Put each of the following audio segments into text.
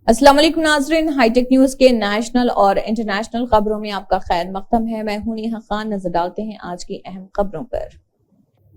अस्सलाम वालेकुम नाज़रीन, हाईटेक न्यूज के नेशनल और इंटरनेशनल खबरों में आपका खैर मक़दम है। मैं हूं नेहा खान। नजर डालते हैं आज की अहम खबरों पर।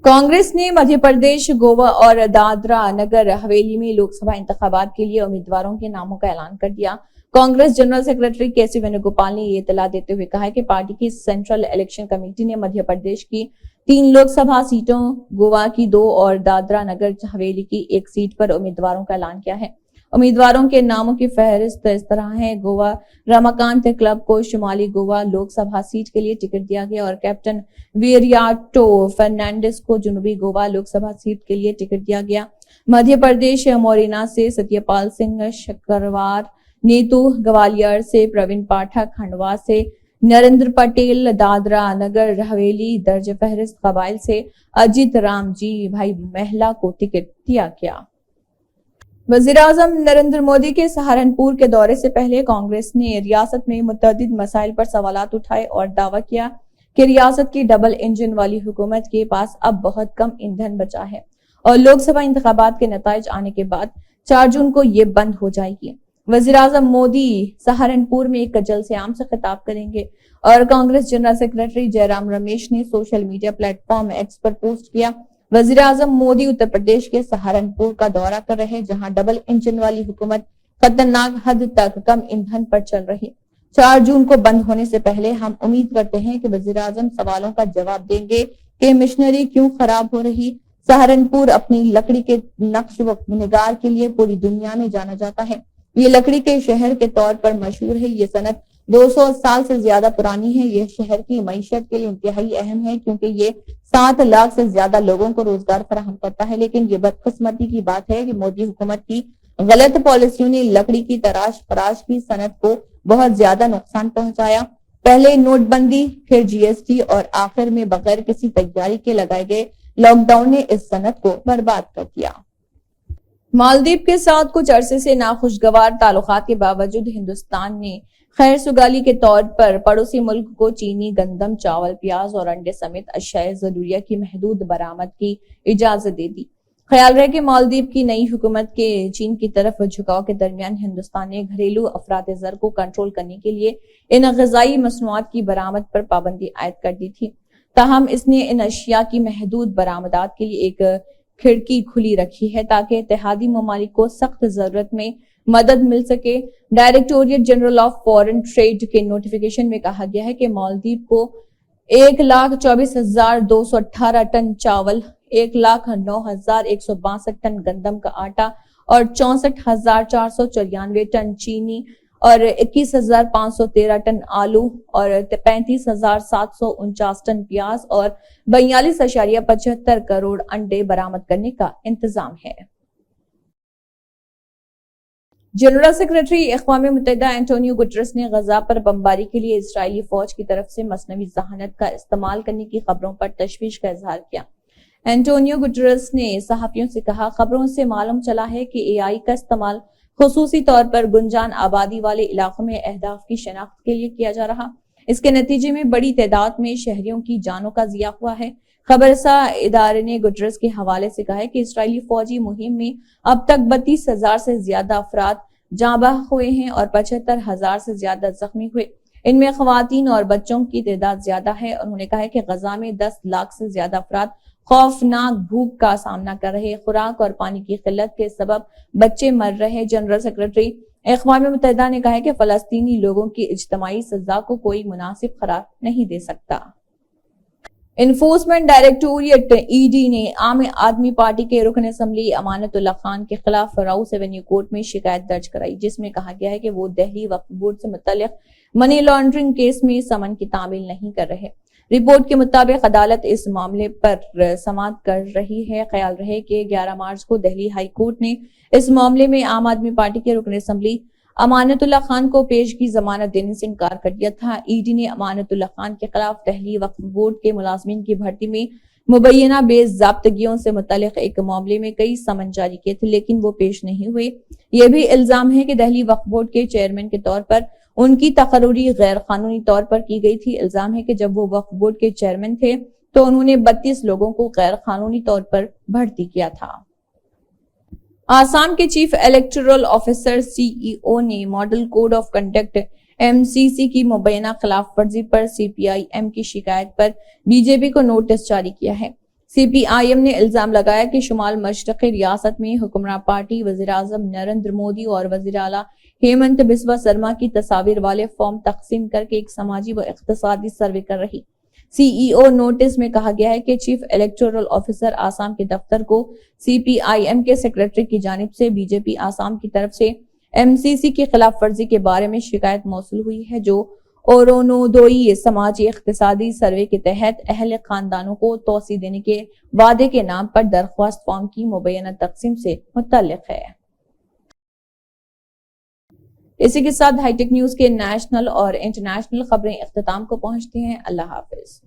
कांग्रेस ने मध्य प्रदेश, गोवा और दादरा नगर हवेली में लोकसभा इंतखाबात के लिए उम्मीदवारों के नामों का ऐलान कर दिया। कांग्रेस जनरल सेक्रेटरी केसी वेणुगोपाल ने ये इत्तला देते हुए कहा कि पार्टी की सेंट्रल इलेक्शन कमेटी ने मध्य प्रदेश की 3 लोकसभा सीटों, गोवा की 2 और दादरा नगर हवेली की 1 सीट पर उम्मीदवारों का ऐलान किया है। उम्मीदवारों के नामों की फहरिस्त इस तरह है। गोवा रमाकांत क्लब को शुमाली गोवा लोकसभा सीट के लिए टिकट दिया गया और कैप्टन वीरियाटो फर्नांडिस को जनूबी गोवा लोकसभा सीट के लिए टिकट दिया गया। मध्य प्रदेश मोरेना से सत्यपाल सिंह शक्करवार, नीतू ग्वालियर से प्रवीण पाठक, खंडवा से नरेंद्र पटेल, दादरा नगर हवेली दर्ज फहरिस्त कबाइल से अजीत राम जी भाई महिला को टिकट दिया गया। वज़ीर-ए-आज़म नरेंद्र मोदी के सहारनपुर के दौरे से पहले कांग्रेस ने रियासत में मुतअद्दिद मसाइल पर सवालात उठाए और दावा किया कि रियासत की डबल इंजन वाली हुकूमत के पास अब बहुत कम ईंधन बचा है और लोकसभा इंतखाबात के नताइज आने के बाद 4 जून को ये बंद हो जाएगी। वज़ीर-ए-आज़म मोदी सहारनपुर में एक जलसे आम से खिताब करेंगे और कांग्रेस जनरल सेक्रेटरी जयराम रमेश ने सोशल मीडिया प्लेटफॉर्म एक्स पर पोस्ट किया। वज़ीर-ए-आज़म मोदी उत्तर प्रदेश के सहारनपुर का दौरा कर रहे, जहां डबल इंजन वाली हुकूमत खतरनाक हद तक कम ईंधन पर चल रही। 4 जून को बंद होने से पहले हम उम्मीद करते हैं कि वज़ीर-ए-आज़म सवालों का जवाब देंगे कि मशीनरी क्यों खराब हो रही। सहारनपुर अपनी लकड़ी के नक्श व निगार के लिए पूरी दुनिया में जाना जाता है। ये लकड़ी के शहर के तौर पर मशहूर है। ये सनत 200 साल से ज्यादा पुरानी है। यह शहर की मईशत के लिए इंतहाई अहम है क्योंकि ये 7 लाख से ज्यादा लोगों को रोजगार फराहम करता है। लेकिन ये बदकिस्मती की बात है कि मोदी हुकूमत की गलत पॉलिसियों ने लकड़ी की तराश फराश की सनत को बहुत ज्यादा नुकसान पहुंचाया। पहले नोटबंदी, फिर जीएसटी और आखिर में बगैर किसी तैयारी के लगाए गए लॉकडाउन ने इस सनत को बर्बाद कर दिया। मालदीव के साथ कुछ अरसे से नाखुशगवार ताल्लुकात के बावजूद हिंदुस्तान ने खैर सुगाली के तौर पर पड़ोसी मुल्क को चीनी, गंदम, चावल, प्याज और अंडे समेत अशियाए जरूरिया की महदूद बरामद की इजाजत दे दी। ख्याल रहे कि मालदीव की नई हुकूमत के चीन की तरफ झुकाव के दरमियान हिंदुस्तान ने घरेलू अफरात-ए-ज़र को कंट्रोल करने के लिए इन ग़िज़ाई मसनूआत की बरामद पर पाबंदी आयद कर दी थी। ताहम इसने इन अशिया की महदूद बरामदात के लिए एक खिड़की खुली रखी है ताकि इत्तेहादी ममालिक को सख्त जरूरत में मदद मिल सके। Directorate general of foreign trade के नोटिफिकेशन में कहा गया है कि मालदीव को 1,24,218 टन चावल, 1,09,162 टन गंदम का आटा और 64,494 टन चीनी और 21,513 टन आलू और 35,749 टन प्याज और 42.75 करोड़ अंडे बरामद करने का इंतजाम है। जनरल सेक्रेटरी अक़वाम मुत्तहिदा एंटोनियो गुटरेस ने गजा पर बमबारी के लिए इजरायली फौज की तरफ से मसनवी जहानत का इस्तेमाल करने की खबरों पर तशवीश का इजहार किया। एंटोनियो गुटरेस ने सहाफियों से कहा, खबरों से मालूम चला है कि एआई का इस्तेमाल खुसूसी तौर पर गुंजान आबादी वाले इलाकों में अहदाफ की शनाख्त के लिए किया जा रहा। इसके नतीजे में बड़ी तादाद में शहरियों की जानों का जिया हुआ है। खबरसा इदारे ने गुटरेस के हवाले से कहा है कि इजरायली फौजी मुहिम में अब तक 32,000 से ज्यादा अफराद जाँबाह हुए हैं और 75,000 से ज्यादा जख्मी हुए। इनमें खवातीन और बच्चों की तादाद ज्यादा है। उन्होंने कहा है कि गजा में 10 लाख से ज्यादा अफराद खौफनाक भूख का सामना कर रहे। खुराक और पानी की किल्लत के सबब बच्चे मर रहे। जनरल सेक्रेटरी अक़वाम मुत्तहिदा ने कहा है कि फलस्तीनी लोगों की इज्तमाई सजा को कोई मुनासिब करार नहीं दे सकता। इन्फोर्समेंट डायरेक्टोरेट ईडी ने आम आदमी पार्टी के रुकन असम्बली अमानतुल्लाह खान के खिलाफ राउस एवेन्यू कोर्ट में शिकायत दर्ज कराई, जिसमें कहा गया है कि वो दिल्ली वक्फ बोर्ड से मुतल्लिक मनी लॉन्ड्रिंग केस में समन की तामील नहीं कर रहे। रिपोर्ट के मुताबिक अदालत इस मामले पर समाअत कर रही है। ख्याल रहे कि 11 मार्च को दिल्ली हाई कोर्ट ने इस मामले में आम आदमी पार्टी के रुकन असम्बली अमानतुल्लाह खान को पेश की जमानत देने से इनकार कर दिया था। ईडी ने अमानतुल्लाह खान के खिलाफ दिल्ली वक्फ बोर्ड के मुलाजमीन की भर्ती में मुबैना बेज़ाब्तगियों से मुतल्लिक एक मामले में कई समन जारी किए थे, लेकिन वो पेश नहीं हुए। यह भी इल्जाम है कि दिल्ली वक्फ बोर्ड के चेयरमैन के तौर पर उनकी तकर्री गैर कानूनी तौर पर की गई थी। इल्जाम है कि जब वो वक्फ बोर्ड के चेयरमैन थे तो उन्होंने 32 लोगों को गैर कानूनी तौर पर भर्ती किया था। आसाम के चीफ इलेक्टोरल ऑफिसर सीईओ ने model code of conduct MCC की मुबैना खिलाफ वर्जी पर सीपीआईएम की शिकायत पर बीजेपी को नोटिस जारी किया है। सीपीआईएम ने इल्जाम लगाया कि शुमाल मशरक़ी रियासत में हुक्मरान पार्टी वज़ीर आज़म नरेंद्र मोदी और वज़ीर आला हेमंत बिस्वा शर्मा की तस्वीर वाले फॉर्म तकसीम करके एक समाजी व इक़्तिसादी सर्वे कर रही। सीईओ नोटिस में कहा गया है कि चीफ इलेक्टोरल ऑफिसर आसाम के दफ्तर को सीपीआईएम के सेक्रेटरी की जानिब से बीजेपी आसाम की तरफ से एमसीसी की खिलाफ वर्जी के बारे में शिकायत मौसूल हुई है, जो ओरोनोदोई समाजी इक़्तिसादी सर्वे के तहत अहले खानदानों को तोसी देने के वादे के नाम पर दरख्वास्त फॉर्म की मुबैना तकसीम से मुतल्लिक है। इसी के साथ हाईटेक न्यूज के नेशनल और इंटरनेशनल खबरें इख्तिताम को पहुंचती हैं। अल्लाह हाफिज।